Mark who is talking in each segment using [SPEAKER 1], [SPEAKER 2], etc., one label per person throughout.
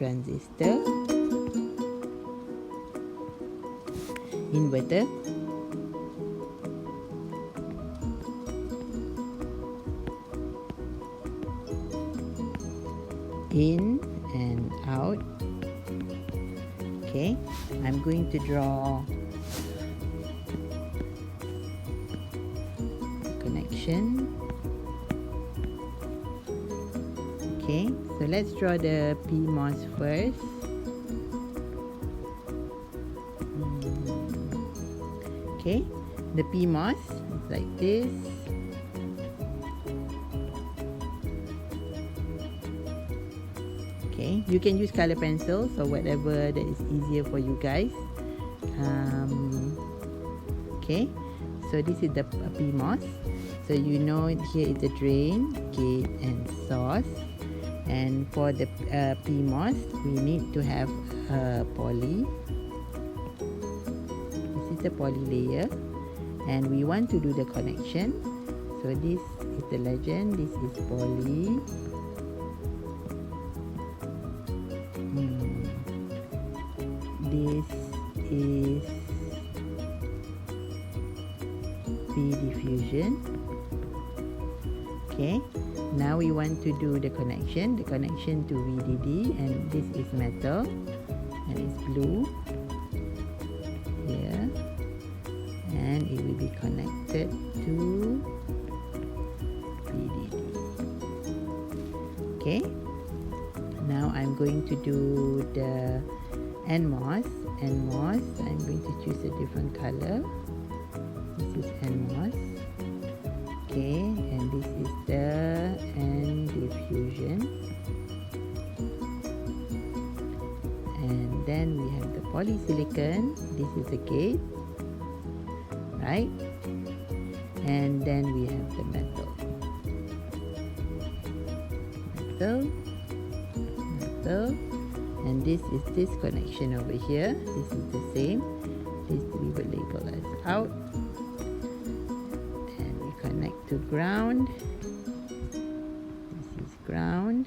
[SPEAKER 1] transistor, inverter, in and out. Okay, I'm going to draw connection. Okay, so let's draw the PMOS first. Okay, the PMOS is like this. Okay, you can use color pencils or whatever that is easier for you guys. Okay, so this is the PMOS. So you know here is the drain, gate and source. And for the PMOS, we need to have a poly. This is the poly layer, and we want to do the connection. So this is the legend. This is poly. This is P diffusion. Okay, now we want to do the connection to VDD, and this is metal and it's blue here, and it will be connected to VDD. Okay, now I'm going to do the NMOS. I'm going to choose a different color. This is NMOS. Okay, and this is the N diffusion. And then we have the polysilicon. This is the gate, right? And then we have the metal. And this is this connection over here. This is the same. This we will label as out. And we connect to ground. This is ground.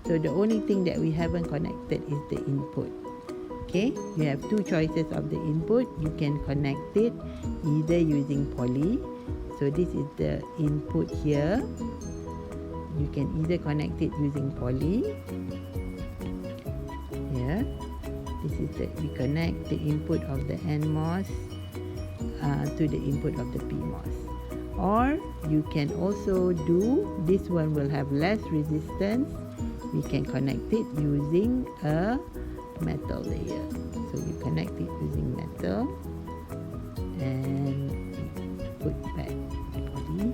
[SPEAKER 1] So the only thing that we haven't connected is the input. Okay, you have two choices of the input. You can connect it either using poly. So this is the input here. You can either connect it using poly. Here, this is we connect the input of the NMOS to the input of the PMOS. Or you can also do, this one will have less resistance. We can connect it using a metal layer. So you connect it using metal and put back poly.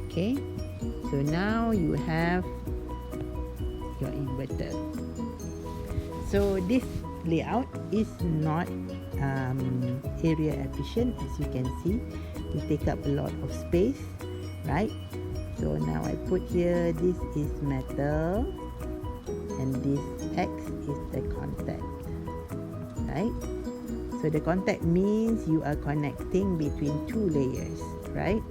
[SPEAKER 1] Okay, so now you have your inverter. So this layout is not area efficient, as you can see. We take up a lot of space, right? So now I put here, this is metal and this X is the contact, right? So the contact means you are connecting between two layers, right?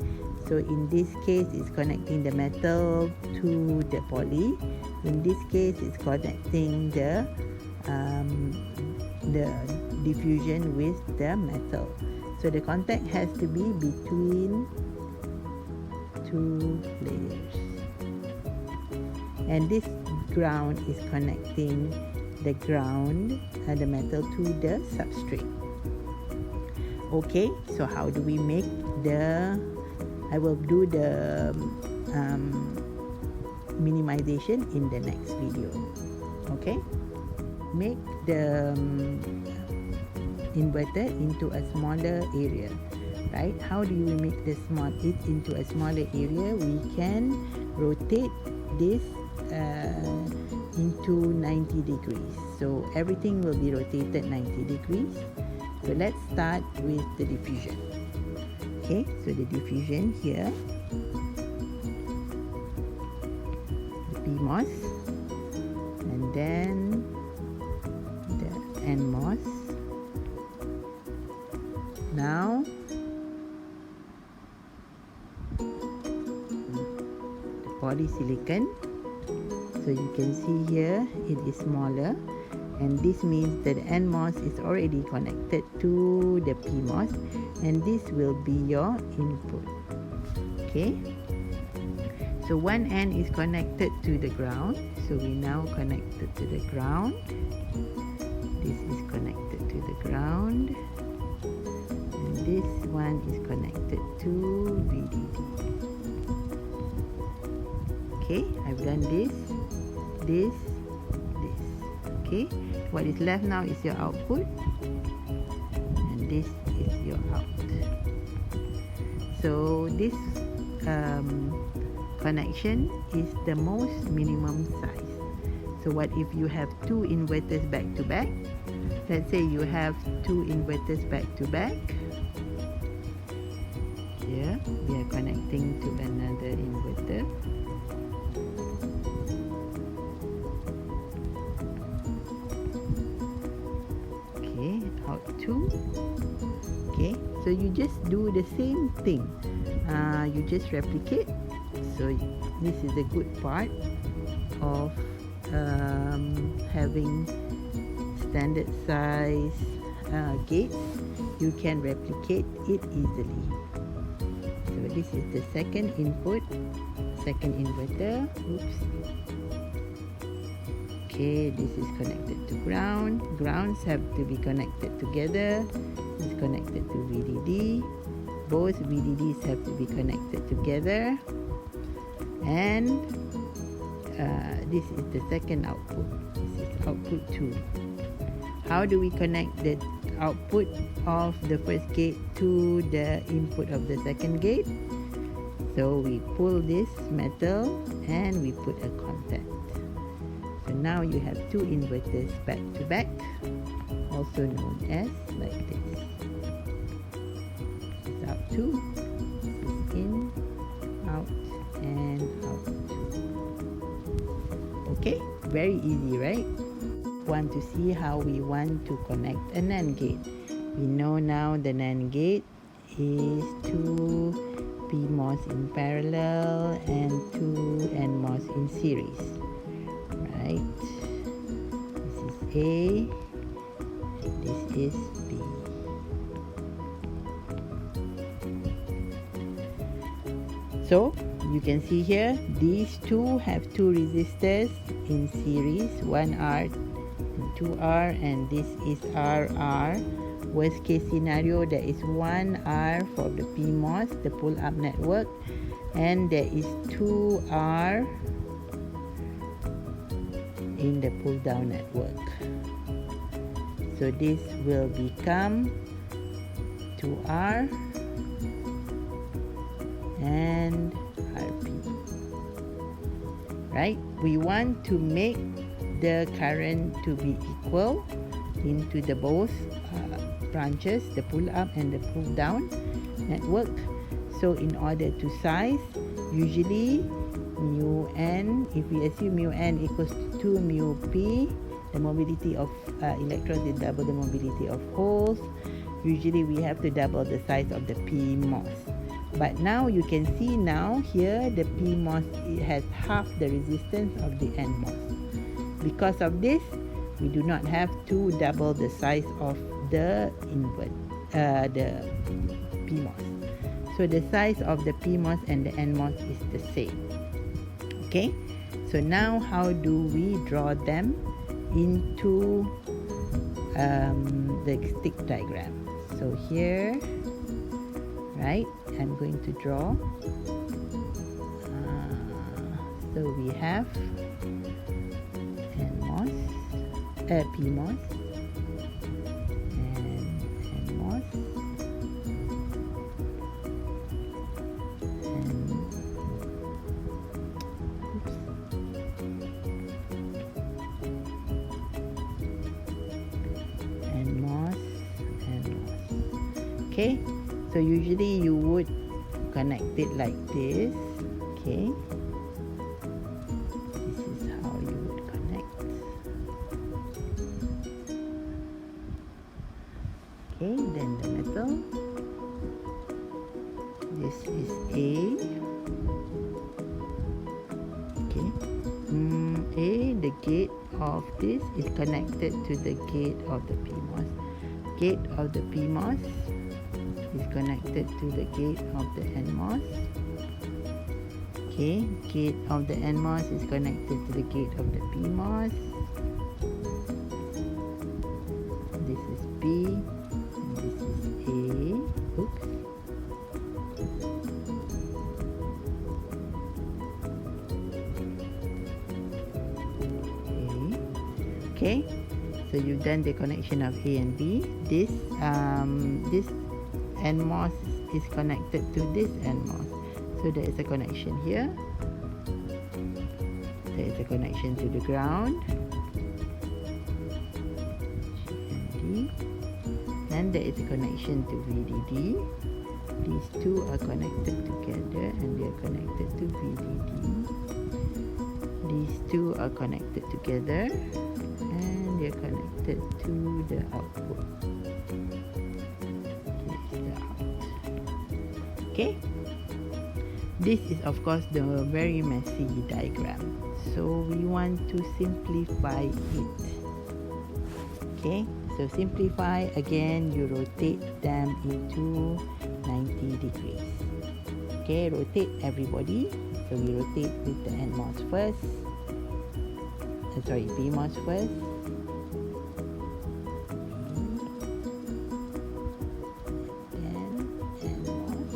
[SPEAKER 1] So in this case, it's connecting the metal to the poly. In this case, it's connecting the diffusion with the metal. So the contact has to be between two layers. And this ground is connecting the ground and the metal to the substrate. Okay, so how do we make the, I will do the minimization in the next video. Okay, make the inverter into a smaller area, right? How do you make it into a smaller area? We can rotate this into 90 degrees. So everything will be rotated 90 degrees. So let's start with the diffusion. Okay, so the diffusion here, the PMOS, and then the NMOS. Now the polysilicon, So you can see here it is smaller, and this means that the NMOS is already connected to the PMOS, and this will be your input. Okay, so one end is connected to the ground, so we now connected to the ground. This is connected to the ground, and this one is connected to VDD. Okay, I've done this. Okay, what is left now is your output, and this is your out. So this connection is the most minimum size. So what if you have two inverters back to back? Let's say you have two inverters back to back. Here we are connecting to another inverter. Okay, out 2. Okay, so you just do the same thing. You just replicate. So this is the good part of having standard size gates. You can replicate it easily. So this is the second input, second inverter. Oops. Okay, this is connected to ground. Grounds have to be connected together. It's connected to VDD. Both VDDs have to be connected together. And this is the second output. This is output 2. How do we connect the output of the first gate to the input of the second gate? So we pull this metal and we put a contact. So now you have two inverters back to back, also known as like this. This is out 2, this is in, out, and out 2. Okay, very easy, right? Want to see how we want to connect a NAND gate. We know now the NAND gate is 2 PMOS in parallel and 2 NMOS in series, right? This is A, this is B. So you can see here these two have two resistors in series, 1R and 2R, and this is RR. Worst case scenario, there is 1R for the PMOS, the pull-up network, and there is 2R in the pull-down network. So this will become 2R and RP. Right? We want to make the current to be equal into the both branches, the pull-up and the pull-down network. So in order to size, usually mu n, if we assume mu n equals to 2 mu p, the mobility of electrons is double the mobility of holes. Usually we have to double the size of the PMOS. But now you can see now here the PMOS has half the resistance of the NMOS. Because of this, we do not have to double the size of the PMOS. So the size of the PMOS and the NMOS is the same. Okay, so now how do we draw them into the stick diagram? So here, right, I'm going to draw. So we have NMOS, PMOS, and NMOS, and NMOS. Okay, so usually you would connect it like this. Okay, this is how you would connect. Okay, then the metal. This is A. Okay, A the gate of this is connected to the gate of the PMOS. Gate of the PMOS is connected to the gate of the NMOS. Okay, gate of the NMOS is connected to the gate of the PMOS. This is B and this is A. Oops. Okay, so you've done the connection of A and B. This NMOS is connected to this NMOS. So there is a connection here. There is a connection to the ground. GND. And there is a connection to VDD. These two are connected together and they are connected to VDD. These two are connected together and they are connected to the output. This is the out. Okay. This is of course the very messy diagram. So we want to simplify it. Okay. So simplify, again you rotate them into 90 degrees. Okay, rotate everybody. So we rotate with the NMOS first. PMOS first. Then NMOS.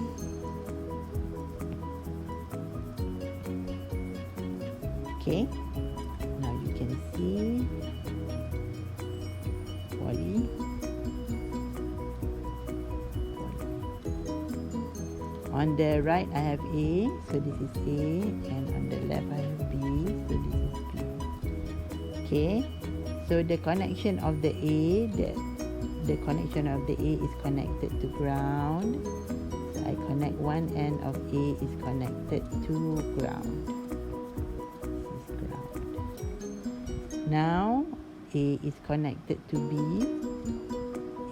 [SPEAKER 1] Okay, now you can see poly. On the right I have A, so this is A, and on the left I have B, so this is B. Okay, so the connection of the A, the connection of the A is connected to ground. So I connect one end of A is connected to ground. This is ground. Now A is connected to B.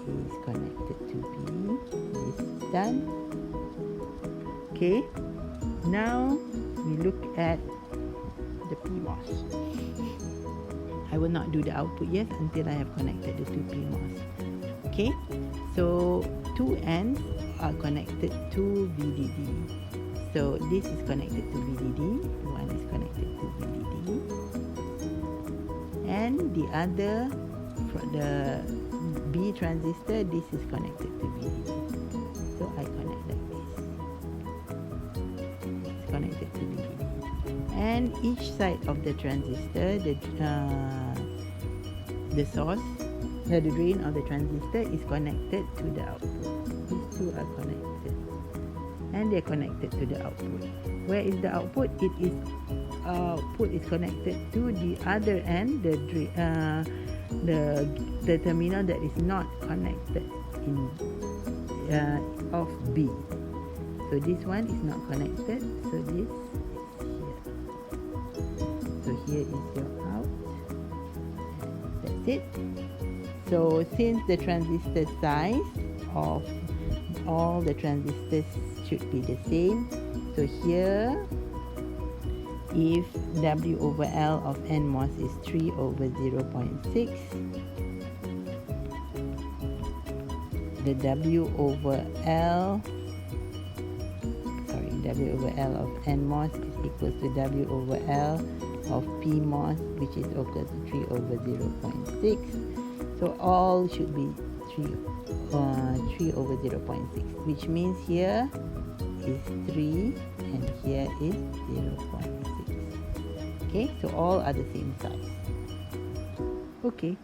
[SPEAKER 1] A is connected to B. This is done. Okay, now we look at the PMOS. I will not do the output yet until I have connected the two PMOS. Okay, so two ends are connected to VDD. So this is connected to VDD, one is connected to VDD, and the other, for the B transistor, this is connected to VDD. So I connect like this. Connected to VDD, and each side of the transistor, the source, the drain of the transistor is connected to the output. These two are connected, and they are connected to the output. Where is the output? It is output is connected to the other end, the terminal that is not connected in of B. So this one is not connected, so this is here. So here is your out. That's it. So since the transistor size of all the transistors should be the same, so here if W over L of NMOS is 3 over 0.6, the W over L of NMOS is equals to W over L of PMOS, which is equal to 3 over 0.6. So all should be 3 over 0.6, which means here is 3 and here is 0.6. Okay, so all are the same size. Okay.